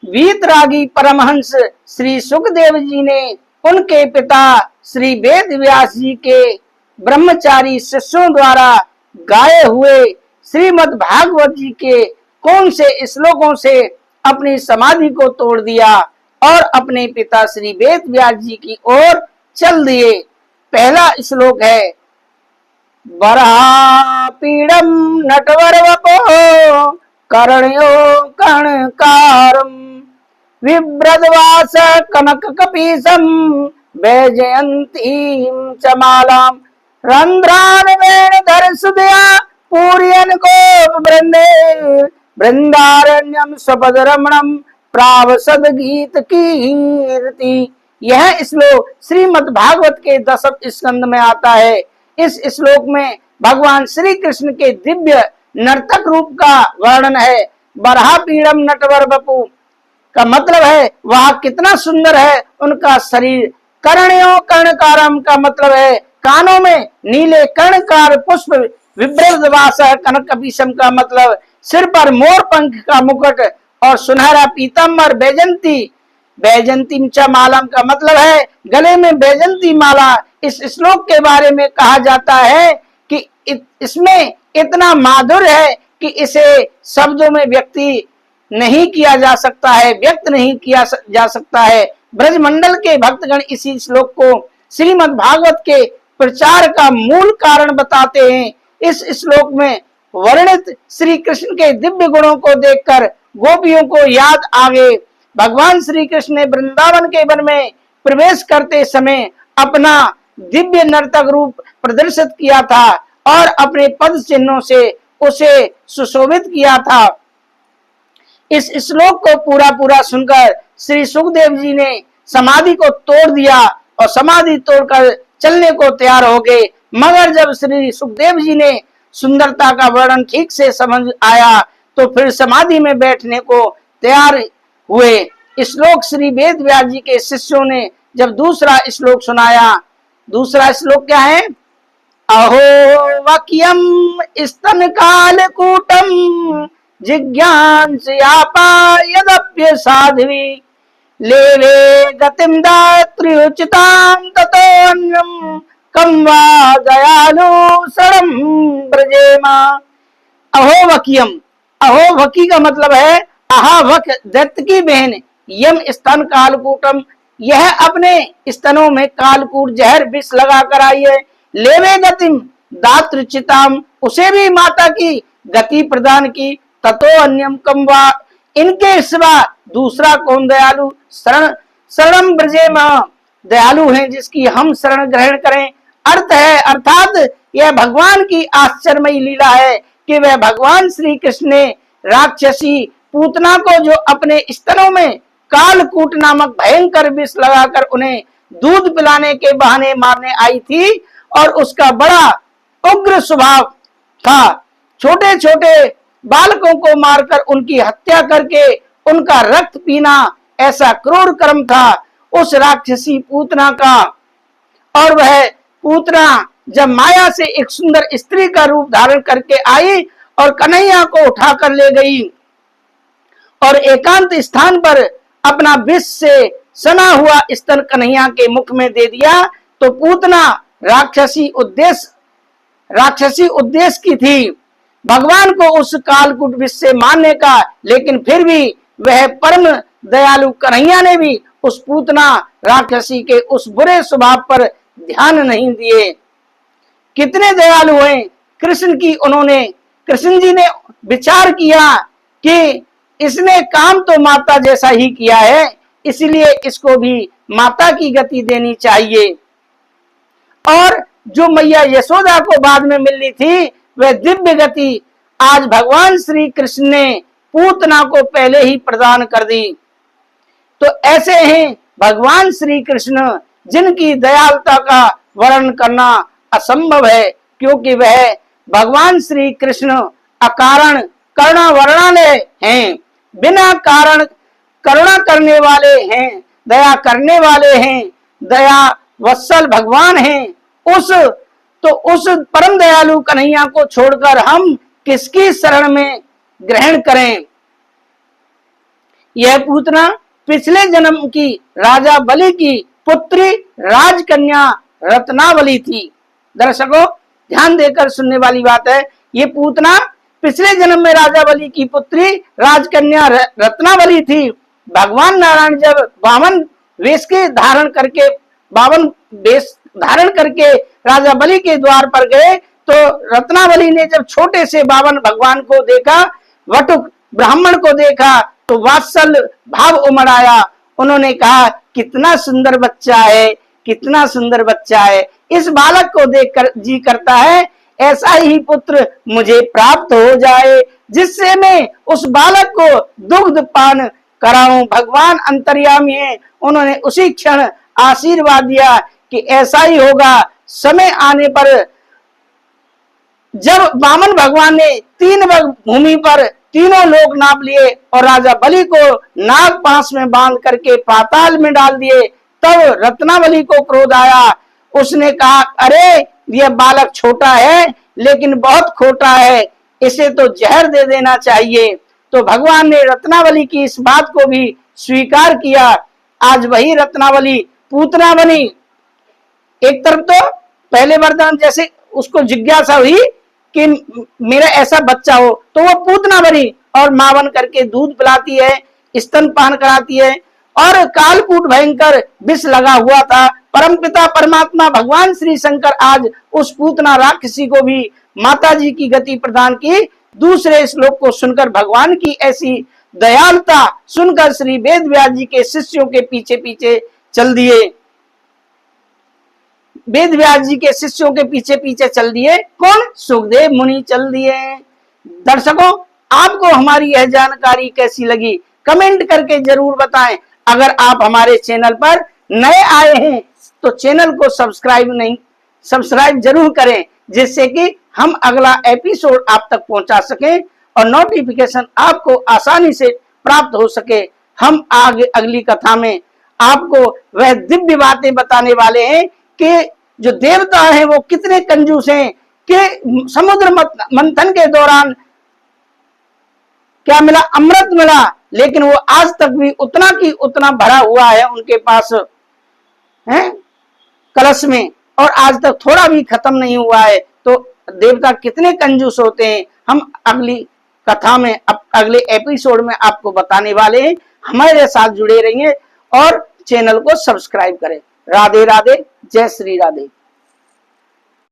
वीतरागी परमहंस श्री सुखदेव जी ने उनके पिता श्री वेद व्यास जी के ब्रह्मचारी शिष्यों द्वारा गाए हुए श्रीमद् भागवत जी के कौन से श्लोकों से अपनी समाधि को तोड़ दिया और अपने पिता श्री वेद व्यास जी की ओर चल दिए। पहला श्लोक है, वरापीडम नटवर वपो कर्ण्यो कर्णकारम विभ्रदवास कनक कपीसम वैजयंतीम च मालाम रंध्रान वेणुधर सुदया पूर्यन को वृंदे वृंदारण्यम स्वपद रमणम प्रावसद गीत कीर्ति। यह श्लोक श्रीमद् भागवत के 10वें स्कंद में आता है। इस श्लोक में भगवान श्री कृष्ण के दिव्य नर्तक रूप का वर्णन है। बरहा पीड़म नटवर बपू का मतलब है वह कितना सुंदर है उनका शरीर। कर्णयो कर्णकारम का मतलब है कानों में नीले कर्णकार पुष्प। विभ्रदवास कनक कपीसम का मतलब सिर पर मोर पंख का मुकुट और सुनहरा पीताम्बर। बैजंती च मालाम का मतलब है गले में बैजंती माला। इस श्लोक के बारे में कहा जाता है कि इसमें इतना माधुर्य है कि इसे शब्दों में नहीं किया जा सकता है, व्यक्त नहीं किया जा सकता है। ब्रजमंडल के भक्तगण इसी श्लोक को श्रीमद् भागवत के प्रचार का मूल कारण बताते हैं। इस श्लोक में वर्णित श्री कृष्ण के दिव्य गुणों को देखकर गोपियों को याद आ गए। भगवान श्री कृष्ण ने वृंदावन के वन में प्रवेश करते समय अपना दिव्य नर्तक रूप प्रदर्शित किया था और अपने पद चिन्हों से उसे सुशोभित किया था। इस श्लोक को पूरा सुनकर श्री सुखदेव जी ने समाधि को तोड़ दिया और समाधि तोड़कर चलने को तैयार हो गए। मगर जब श्री सुखदेव जी ने सुंदरता का वर्णन ठीक से समझ आया तो फिर समाधि में बैठने को तैयार हुए। श्लोक श्री वेद व्यास जी के शिष्यों ने जब दूसरा श्लोक सुनाया, दूसरा श्लोक क्या है, अहो वक्यम स्तन कालकूटम जिज्ञांसयापा यदप्य साध्वी लेवे गतिम दात्र्युचितां ततोऽन्यं कं वा दयालु शरणं ब्रजेमा। अहो वक्यम, अहो वकी का मतलब है आहा वक दैत्य की बहन। यम स्तन कालकूटम, यह अपने स्तनों में कालकूट जहर विष लगा कर आई है। लेवे गतिम दातृचिताम, उसे भी माता की गति प्रदान की। ततो अन्यम कम वा, इनके सिवा दूसरा कौन दयालु। शरणम ब्रजेमा, दयालु है जिसकी हम शरण ग्रहण करें। अर्थ है अर्थात यह भगवान की आश्चर्यमयी लीला है कि वह भगवान श्री कृष्ण ने राक्षसी पूतना को जो अपने स्तनों में कालकूट नामक भयंकर विष लगाकर उन्हें दूध पिलाने के बहाने मारने आई थी और उसका बड़ा उग्र स्वभाव था। छोटे छोटे बालकों को मारकर उनकी हत्या करके उनका रक्त पीना ऐसा क्रूर कर्म था उस राक्षसी पूतना का। और वह पूतना जब माया से एक सुंदर स्त्री का रूप धारण करके आई और कन्हैया को उठाकर ले गई और एकांत स्थान पर अपना विष से सना हुआ स्तन कन्हैया के मुख में दे दिया, तो पूतना राक्षसी उद्देश्य की थी भगवान को उस कालकूट विष से मारने का। लेकिन फिर भी वह परम दयालु कन्हैया ने भी उस पूतना राक्षसी के उस बुरे स्वभाव पर ध्यान नहीं दिए। कितने दयालु हैं कृष्ण की। कृष्ण जी ने विचार किया कि इसने काम तो माता जैसा ही किया है, इसलिए इसको भी माता की गति देनी चाहिए। और जो मैया यशोदा को बाद में मिलनी थी वह दिव्य गति आज भगवान श्री कृष्ण ने पूतना को पहले ही प्रदान कर दी। तो ऐसे हैं भगवान श्री कृष्ण जिनकी दयालुता का वर्णन करना असंभव है, क्योंकि वह भगवान श्री कृष्ण अकारण करुणा वर्णालय हैं, बिना कारण करुणा करने वाले हैं, दया करने वाले हैं, दया वत्सल भगवान हैं। उस परम दयालु कन्हैया को छोड़कर हम किसकी शरण में ग्रहण करें। यह पूतना पिछले जन्म की राजा बलि की पुत्री राजकन्या रत्नावली थी। दर्शकों, ध्यान देकर सुनने वाली बात है, ये पूतना पिछले जन्म में राजा बलि की पुत्री राजकन्या रत्नावली थी। भगवान नारायण जब वामन वेश धारण करके राजा बलि के द्वार पर गए तो रत्नावली ने जब छोटे से बावन भगवान को देखा, वटुक ब्राह्मण को देखा तो वात्सल्य भाव उमड़ आया। उन्होंने कहा, कितना सुंदर बच्चा है, कितना सुंदर बच्चा है। इस बालक को देखकर जी करता है ऐसा ही पुत्र मुझे प्राप्त हो जाए, जिससे मैं उस बालक को दुग्ध पान कराऊं। भगवान अंतर्यामी है, उन्होंने उसी क्षण आशीर्वाद दिया कि ऐसा ही होगा। समय आने पर जब वामन भगवान ने 3 भूमि पर तीनों लोग नाप लिए और राजा बलि को नाग पास में बांध करके पाताल में डाल दिए, तब रत्नावली को क्रोध आया। उसने कहा, अरे यह बालक छोटा है लेकिन बहुत खोटा है, इसे तो जहर दे देना चाहिए। तो भगवान ने रत्नावली की इस बात को भी स्वीकार किया। आज वही रत्नावली पूतना बनी। एक तरफ तो पहले वरदान जैसे उसको जिज्ञासा हुई कि मेरा ऐसा बच्चा हो, तो वो पूतना बनी और मां बन करके दूध पिलाती है, स्तनपान कराती है। और कालकूट भयंकर विष लगा हुआ था। परमपिता परमात्मा भगवान श्री शंकर आज उस पूतना राक्षसी को भी माता जी की गति प्रदान की। दूसरे श्लोक को सुनकर भगवान की ऐसी दयालुता सुनकर श्री वेद व्यास जी के शिष्यों के पीछे पीछे चल दिए। वेद व्यास जी के शिष्यों के पीछे पीछे चल दिए। कौन? सुखदेव मुनि चल दिए। दर्शकों, आपको हमारी यह जानकारी कैसी लगी कमेंट करके जरूर बताएं। अगर आप हमारे चैनल पर नए आए हैं तो चैनल को सब्सक्राइब जरूर करें, जिससे कि हम अगला एपिसोड आप तक पहुंचा सकें और नोटिफिकेशन आपको आसानी से प्राप्त हो सके। हम आगे अगली कथा में आपको वह दिव्य बातें बताने वाले हैं कि जो देवता हैं वो कितने कंजूस हैं, कि समुद्र मंथन के दौरान क्या मिला? अमृत मिला, लेकिन वो आज तक भी उतना की उतना भरा हुआ है उनके पास है कलश में, और आज तक थोड़ा भी खत्म नहीं हुआ है। तो देवता कितने कंजूस होते हैं, हम अगली कथा में अगले एपिसोड में आपको बताने वाले हैं। हमारे साथ जुड़े रहिए और चैनल को सब्सक्राइब करें। राधे राधे, जय श्री राधे।